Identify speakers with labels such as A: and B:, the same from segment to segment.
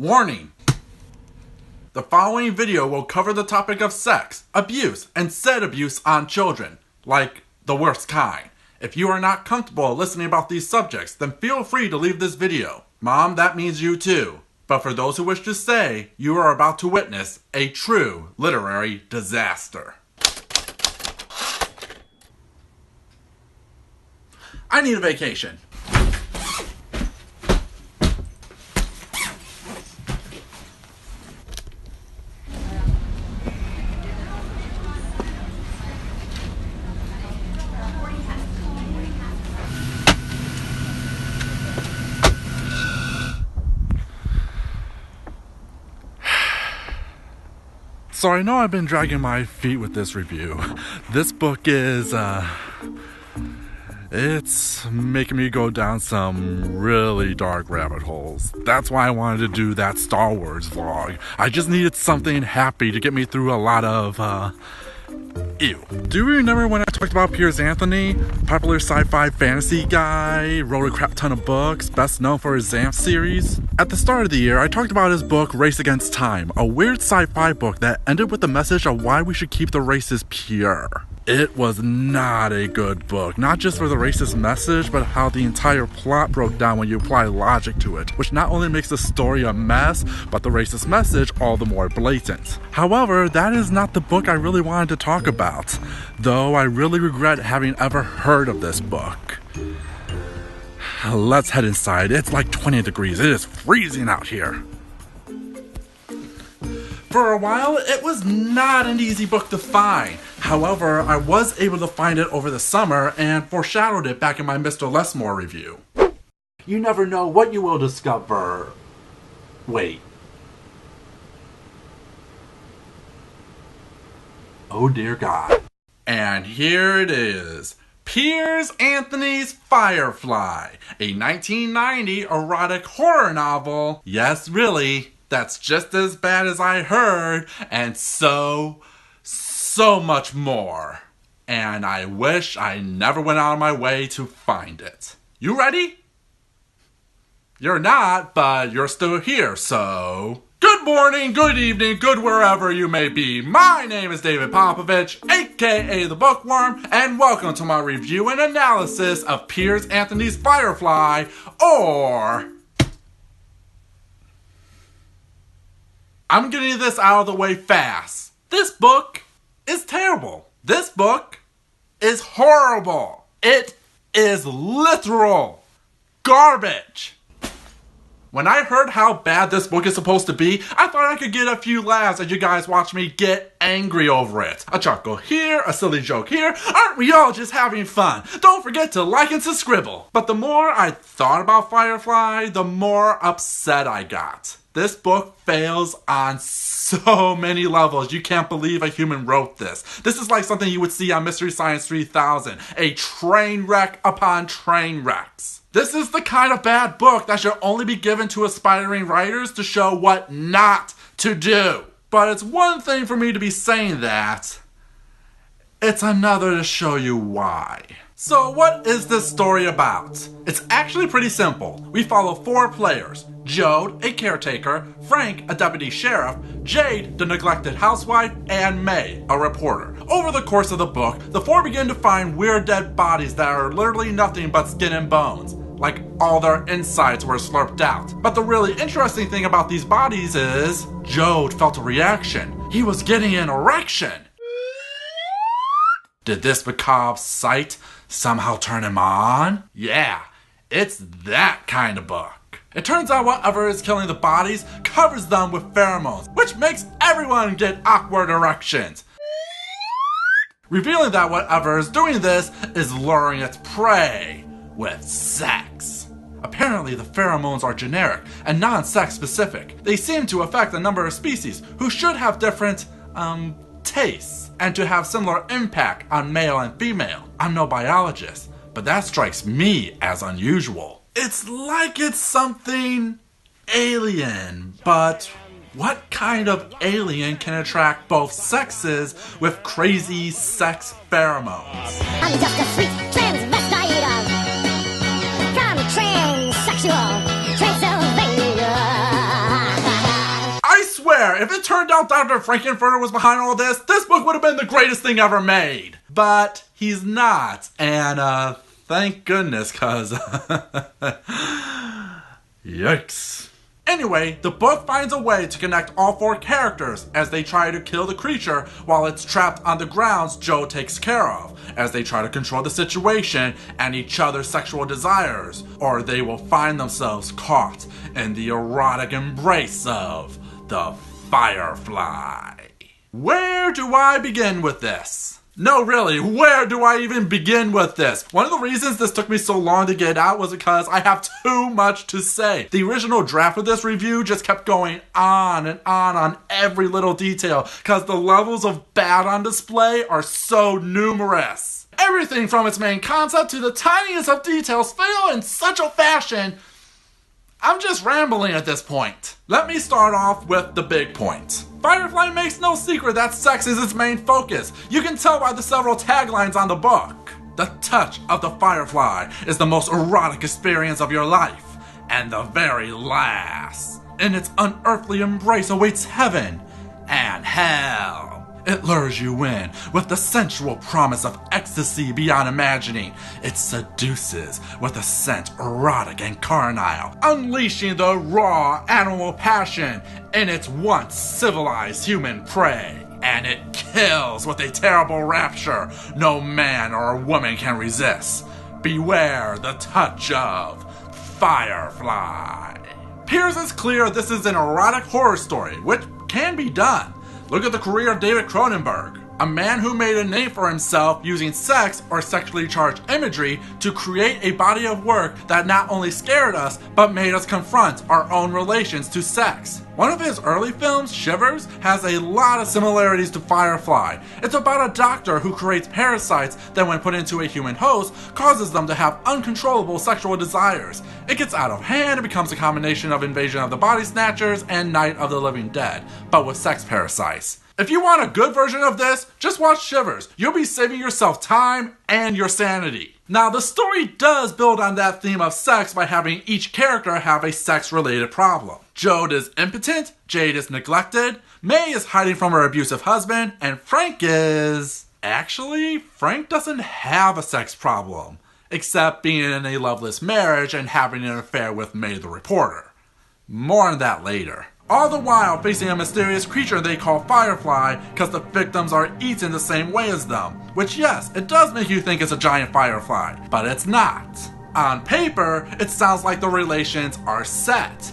A: Warning! The following video will cover the topic of sex, abuse, and said abuse on children. Like, the worst kind. If you are not comfortable listening about these subjects, then feel free to leave this video. Mom, that means you too. But for those who wish to stay, you are about to witness a true literary disaster. I need a vacation. So I know I've been dragging my feet with this review. This book is, it's making me go down some really dark rabbit holes. That's why I wanted to do that Star Wars vlog. I just needed something happy to get me through a lot of, ew. Do you remember when I talked about Piers Anthony? Popular sci-fi fantasy guy, wrote a crap ton of books, best known for his Zamp series. At the start of the year, I talked about his book, Race Against Time, a weird sci-fi book that ended with the message of why we should keep the races pure. It was not a good book, not just for the racist message, but how the entire plot broke down when you apply logic to it, which not only makes the story a mess, but the racist message all the more blatant. However, that is not the book I really wanted to talk about, though I really regret having ever heard of this book. Let's head inside. It's like 20 degrees. It is freezing out here. For a while, it was not an easy book to find. However, I was able to find it over the summer and foreshadowed it back in my Mr. Lessmore review. You never know what you will discover. Wait. Oh dear God. And here it is. Piers Anthony's Firefly, a 1990 erotic horror novel. Yes, really. That's just as bad as I heard, and so much more. And I wish I never went out of my way to find it. You ready? You're not, but you're still here, so... Good morning, good evening, good wherever you may be. My name is David Popovich, aka The Bookworm, and welcome to my review and analysis of Piers Anthony's Firefly, or... I'm getting this out of the way fast. This book is terrible. This book is horrible. It is literal garbage. When I heard how bad this book is supposed to be, I thought I could get a few laughs as you guys watch me get angry over it. A chuckle here, a silly joke here. Aren't we all just having fun? Don't forget to like and subscribe. But the more I thought about Firefly, the more upset I got. This book fails on so many levels. You can't believe a human wrote this. This is like something you would see on Mystery Science 3000. A train wreck upon train wrecks. This is the kind of bad book that should only be given to aspiring writers to show what not to do. But it's one thing for me to be saying that. It's another to show you why. So what is this story about? It's actually pretty simple. We follow 4 players. Jode, a caretaker, Frank, a deputy sheriff, Jade, the neglected housewife, and May, a reporter. Over the course of the book, the 4 begin to find weird dead bodies that are literally nothing but skin and bones. Like all their insides were slurped out. But the really interesting thing about these bodies is, Jode felt a reaction. He was getting an erection. Did this macabre sight somehow turn him on? Yeah, it's that kind of book. It turns out whatever is killing the bodies covers them with pheromones, which makes everyone get awkward erections. Revealing that whatever is doing this is luring its prey with sex. Apparently the pheromones are generic and non-sex specific. They seem to affect a number of species who should have different, tastes, and to have similar impact on male and female. I'm no biologist, but that strikes me as unusual. It's like it's something alien, but what kind of alien can attract both sexes with crazy sex pheromones?
B: I'm just a sweet transvestite from transsexual Transylvania.
A: swear, if it turned out Dr. Frankenfurter was behind all this book would have been the greatest thing ever made. But he's not, and thank goodness, cause yikes. Anyway, the book finds a way to connect all 4 characters as they try to kill the creature while it's trapped on the grounds Joe takes care of, as they try to control the situation and each other's sexual desires, or they will find themselves caught in the erotic embrace of the Firefly. Where do I begin with this? No, really, where do I even begin with this? One of the reasons this took me so long to get out was because I have too much to say. The original draft of this review just kept going on and on every little detail because the levels of bad on display are so numerous. Everything from its main concept to the tiniest of details fail in such a fashion. I'm just rambling at this point. Let me start off with the big point. Firefly makes no secret that sex is its main focus. You can tell by the several taglines on the book. The touch of the Firefly is the most erotic experience of your life, and the very last. In its unearthly embrace awaits heaven and hell. It lures you in with the sensual promise of ecstasy beyond imagining. It seduces with a scent erotic and carnal, unleashing the raw animal passion in its once civilized human prey. And it kills with a terrible rapture no man or woman can resist. Beware the touch of Firefly. Appears as clear this is an erotic horror story, which can be done. Look at the career of David Cronenberg, a man who made a name for himself using sex or sexually charged imagery to create a body of work that not only scared us, but made us confront our own relations to sex. One of his early films, Shivers, has a lot of similarities to Firefly. It's about a doctor who creates parasites that when put into a human host, causes them to have uncontrollable sexual desires. It gets out of hand and becomes a combination of Invasion of the Body Snatchers and Night of the Living Dead, but with sex parasites. If you want a good version of this, just watch Shivers. You'll be saving yourself time and your sanity. Now, the story does build on that theme of sex by having each character have a sex-related problem. Jode is impotent, Jade is neglected, May is hiding from her abusive husband, and Frank is... Actually, Frank doesn't have a sex problem, except being in a loveless marriage and having an affair with May the reporter. More on that later. All the while facing a mysterious creature they call Firefly because the victims are eaten the same way as them. Which yes, it does make you think it's a giant firefly, but it's not. On paper, it sounds like the relations are set.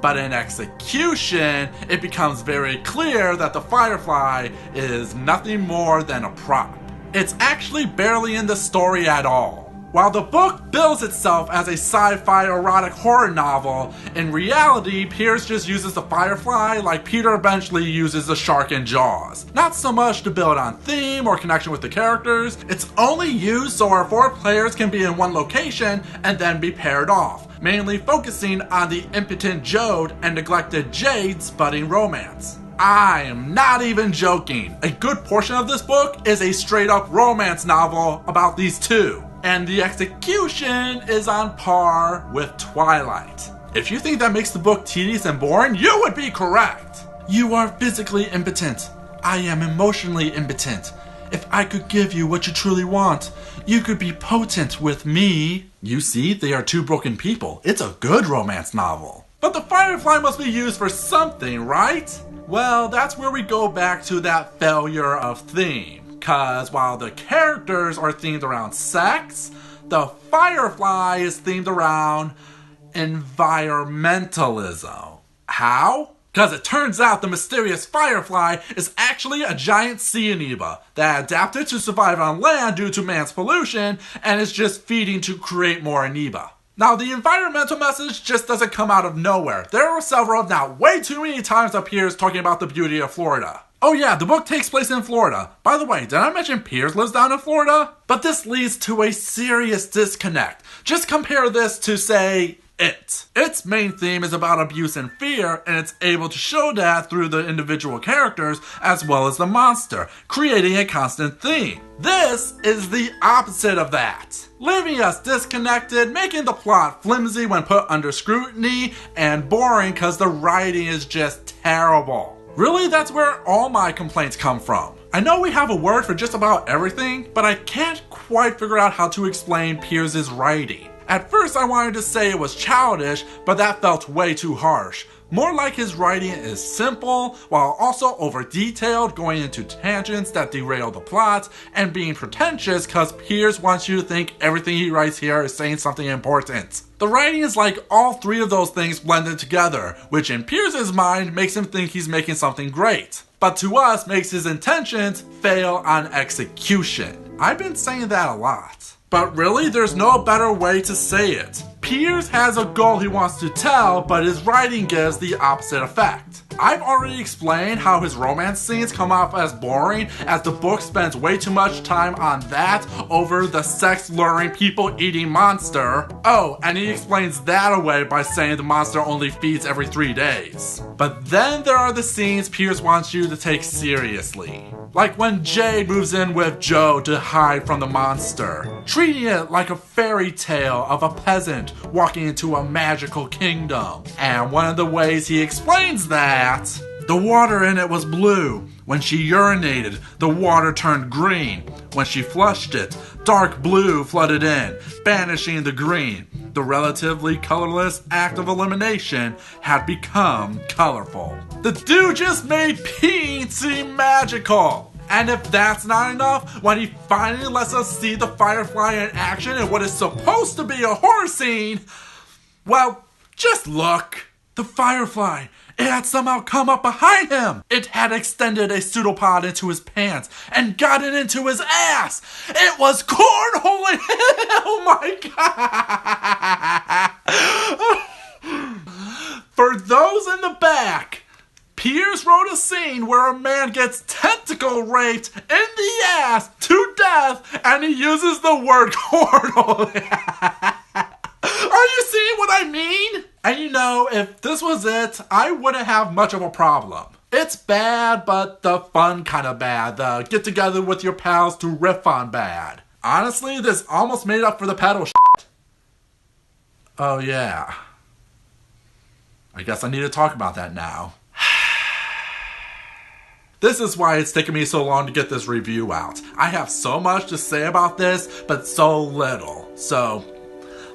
A: But in execution, it becomes very clear that the Firefly is nothing more than a prop. It's actually barely in the story at all. While the book bills itself as a sci-fi erotic horror novel, in reality, Pierce just uses the Firefly like Peter Benchley uses the shark in Jaws. Not so much to build on theme or connection with the characters, it's only used so our 4 players can be in one location and then be paired off, mainly focusing on the impotent Jode and neglected Jade's budding romance. I am not even joking. A good portion of this book is a straight up romance novel about these two. And the execution is on par with Twilight. If you think that makes the book tedious and boring, you would be correct. You are physically impotent. I am emotionally impotent. If I could give you what you truly want, you could be potent with me. You see, they are 2 broken people. It's a good romance novel. But the Firefly must be used for something, right? Well, that's where we go back to that failure of theme. Because while the characters are themed around sex, the Firefly is themed around environmentalism. How? Because it turns out the mysterious Firefly is actually a giant sea amoeba that adapted to survive on land due to man's pollution and is just feeding to create more amoeba. Now, the environmental message just doesn't come out of nowhere. There are several, not way too many times up here talking about the beauty of Florida. Oh yeah, the book takes place in Florida. By the way, did I mention Piers lives down in Florida? But this leads to a serious disconnect. Just compare this to, say, It. Its main theme is about abuse and fear, and it's able to show that through the individual characters as well as the monster, creating a constant theme. This is the opposite of that, leaving us disconnected, making the plot flimsy when put under scrutiny, and boring because the writing is just terrible. Really, that's where all my complaints come from. I know we have a word for just about everything, but I can't quite figure out how to explain Piers's writing. At first I wanted to say it was childish, but that felt way too harsh. More like his writing is simple, while also over-detailed, going into tangents that derail the plot, and being pretentious cause Piers wants you to think everything he writes here is saying something important. The writing is like all three of those things blended together, which in Piers's mind makes him think he's making something great, but to us makes his intentions fail on execution. I've been saying that a lot. But really, there's no better way to say it. Piers has a goal he wants to tell, but his writing gives the opposite effect. I've already explained how his romance scenes come off as boring, as the book spends way too much time on that over the sex-luring, people-eating monster. Oh, and he explains that away by saying the monster only feeds every 3 days. But then there are the scenes Piers wants you to take seriously. Like when Jade moves in with Joe to hide from the monster, treating it like a fairy tale of a peasant walking into a magical kingdom. And one of the ways he explains that, the water in it was blue. When she urinated, the water turned green. When she flushed it, dark blue flooded in, banishing the green. The relatively colorless act of elimination had become colorful. The dude just made peeing seem magical. And if that's not enough, when he finally lets us see the Firefly in action in what is supposed to be a horror scene, well, just look. The Firefly, it had somehow come up behind him. It had extended a pseudopod into his pants and gotten into his ass. It was cornholing. Oh my god. For those in the back, Piers wrote a scene where a man gets tentacle raped in the ass to death, and he uses the word cornhole. Are you seeing what I mean? And you know, if this was it, I wouldn't have much of a problem. It's bad, but the fun kind of bad. The get together with your pals to riff on bad. Honestly, this almost made up for the pedo shit. Oh yeah. I guess I need to talk about that now. This is why it's taken me so long to get this review out. I have so much to say about this, but so little. So,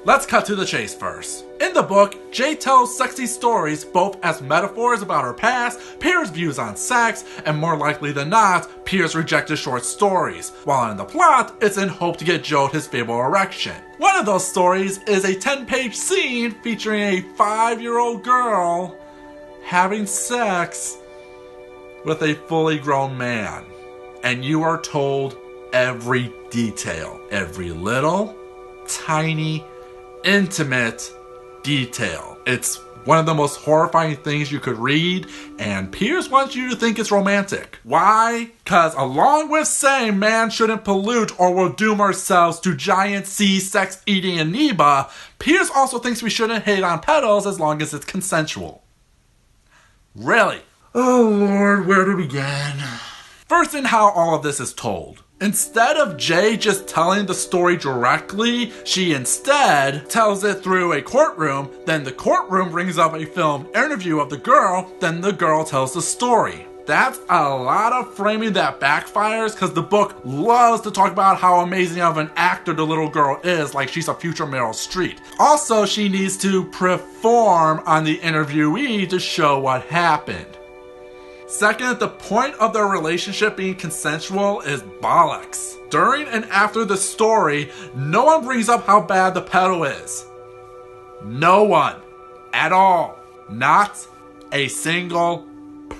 A: let's cut to the chase first. In the book, Jay tells sexy stories both as metaphors about her past, Piers' views on sex, and more likely than not, Piers' rejected short stories. While in the plot, it's in hope to get Joe his fabled erection. One of those stories is a 10-page scene featuring a 5-year-old girl having sex with a fully grown man. And you are told every detail. Every little, tiny, intimate detail. It's one of the most horrifying things you could read, and Piers wants you to think it's romantic. Why? Cause along with saying man shouldn't pollute or we'll doom ourselves to giant sea sex-eating amoeba, Piers also thinks we shouldn't hate on pedos as long as it's consensual. Really? Oh Lord, where to begin? First in how all of this is told. Instead of Jay just telling the story directly, she instead tells it through a courtroom, then the courtroom brings up a filmed interview of the girl, then the girl tells the story. That's a lot of framing that backfires because the book loves to talk about how amazing of an actor the little girl is, like she's a future Meryl Streep. Also, she needs to perform on the interviewee to show what happened. Second, the point of their relationship being consensual is bollocks. During and after the story, no one brings up how bad the pedo is. No one. At all. Not a single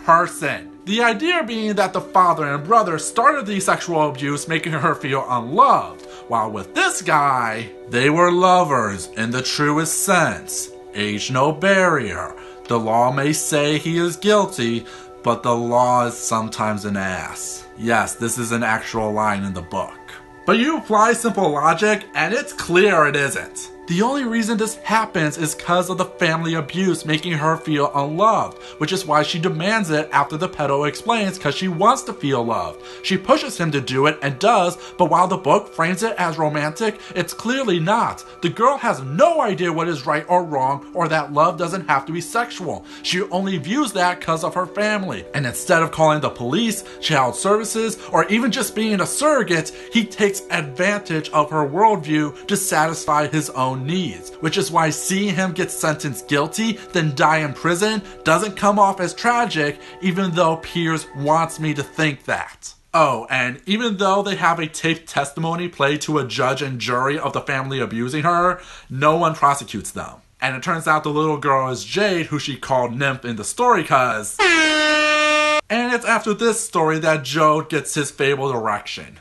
A: person. The idea being that the father and brother started the sexual abuse, making her feel unloved. While with this guy, they were lovers in the truest sense. Age no barrier. The law may say he is guilty, but the law is sometimes an ass. Yes, this is an actual line in the book. But you apply simple logic, and it's clear it isn't. The only reason this happens is because of the family abuse making her feel unloved, which is why she demands it after the pedo explains because she wants to feel loved. She pushes him to do it and does, but while the book frames it as romantic, it's clearly not. The girl has no idea what is right or wrong or that love doesn't have to be sexual. She only views that because of her family. And instead of calling the police, child services, or even just being a surrogate, he takes advantage of her worldview to satisfy his own needs, which is why seeing him get sentenced guilty then die in prison doesn't come off as tragic, even though Piers wants me to think that. Oh, and even though they have a taped testimony played to a judge and jury of the family abusing her, no one prosecutes them. And it turns out the little girl is Jade, who she called Nymph in the story cause. And it's after this story that Joe gets his fabled erection.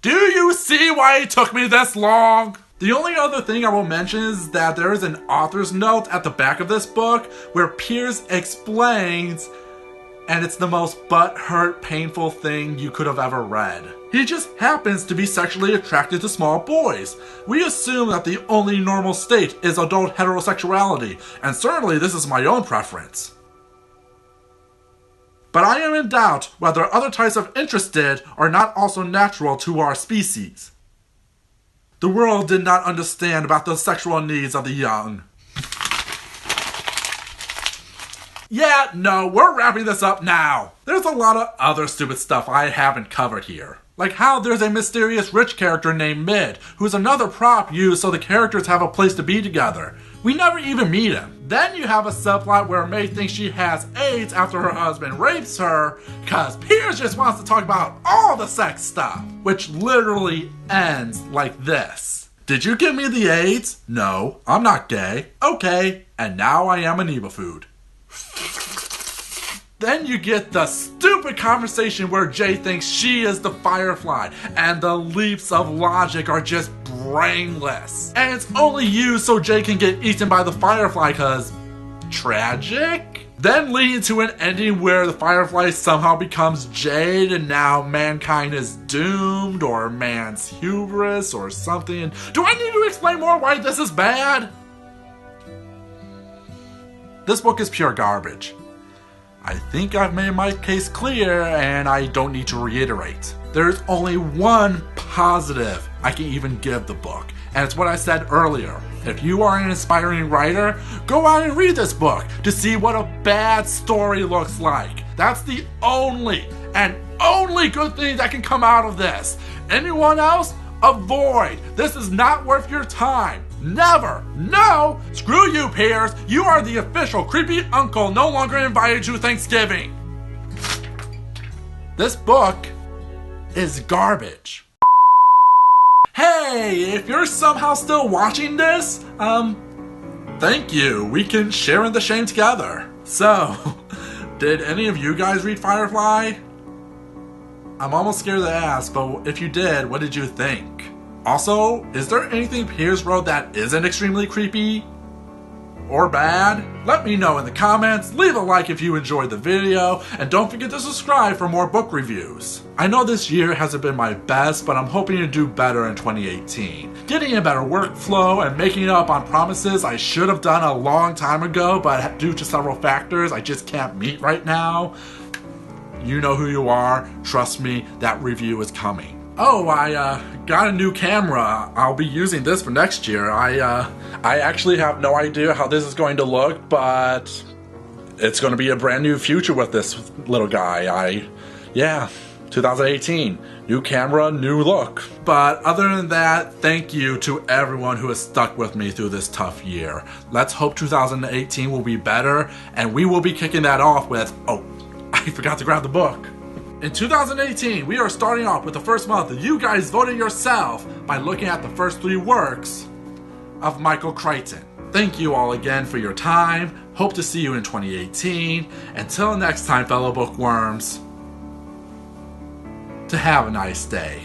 A: Do you see why it took me this long? The only other thing I will mention is that there is an author's note at the back of this book where Piers explains, and it's the most butthurt, painful thing you could have ever read. He just happens to be sexually attracted to small boys. We assume that the only normal state is adult heterosexuality, and certainly this is my own preference. But I am in doubt whether other types of interested are not also natural to our species. The world did not understand about the sexual needs of the young. Yeah, no, we're wrapping this up now. There's a lot of other stupid stuff I haven't covered here. Like how there's a mysterious rich character named Mid, who's another prop used so the characters have a place to be together. We never even meet him. Then you have a subplot where May thinks she has AIDS after her husband rapes her, cause Piers just wants to talk about all the sex stuff, which literally ends like this. Did you give me the AIDS? No, I'm not gay. Okay, and now I am amoeba food. Then you get the stupid conversation where Jay thinks she is the Firefly, and the leaps of logic are just brainless. And it's only used so Jay can get eaten by the Firefly cause tragic? Then leading to an ending where the Firefly somehow becomes Jade and now mankind is doomed, or man's hubris or something. Do I need to explain more why this is bad? This book is pure garbage. I think I've made my case clear and I don't need to reiterate. There's only one positive I can even give the book, and it's what I said earlier. If you are an aspiring writer, go out and read this book to see what a bad story looks like. That's the only and only good thing that can come out of this. Anyone else? Avoid. This is not worth your time. Never. No. Screw you, Piers. You are the official creepy uncle no longer invited to Thanksgiving. This book is garbage. Hey, if you're somehow still watching this, thank you. We can share in the shame together. So, did any of you guys read Firefly? I'm almost scared to ask, but if you did, what did you think? Also, is there anything Piers wrote that isn't extremely creepy or bad? Let me know in the comments, leave a like if you enjoyed the video, and don't forget to subscribe for more book reviews. I know this year hasn't been my best, but I'm hoping to do better in 2018. Getting a better workflow and making up on promises I should have done a long time ago, but due to several factors I just can't meet right now. You know who you are, trust me, that review is coming. Oh, I got a new camera. I'll be using this for next year. I actually have no idea how this is going to look, but it's going to be a brand new future with this little guy. Yeah, 2018. New camera, new look. But other than that, thank you to everyone who has stuck with me through this tough year. Let's hope 2018 will be better, and we will be kicking that off with, oh, I forgot to grab the book. In 2018, we are starting off with the first month that you guys voted yourself by looking at the first 3 works of Michael Crichton. Thank you all again for your time. Hope to see you in 2018. Until next time, fellow bookworms, to have a nice day.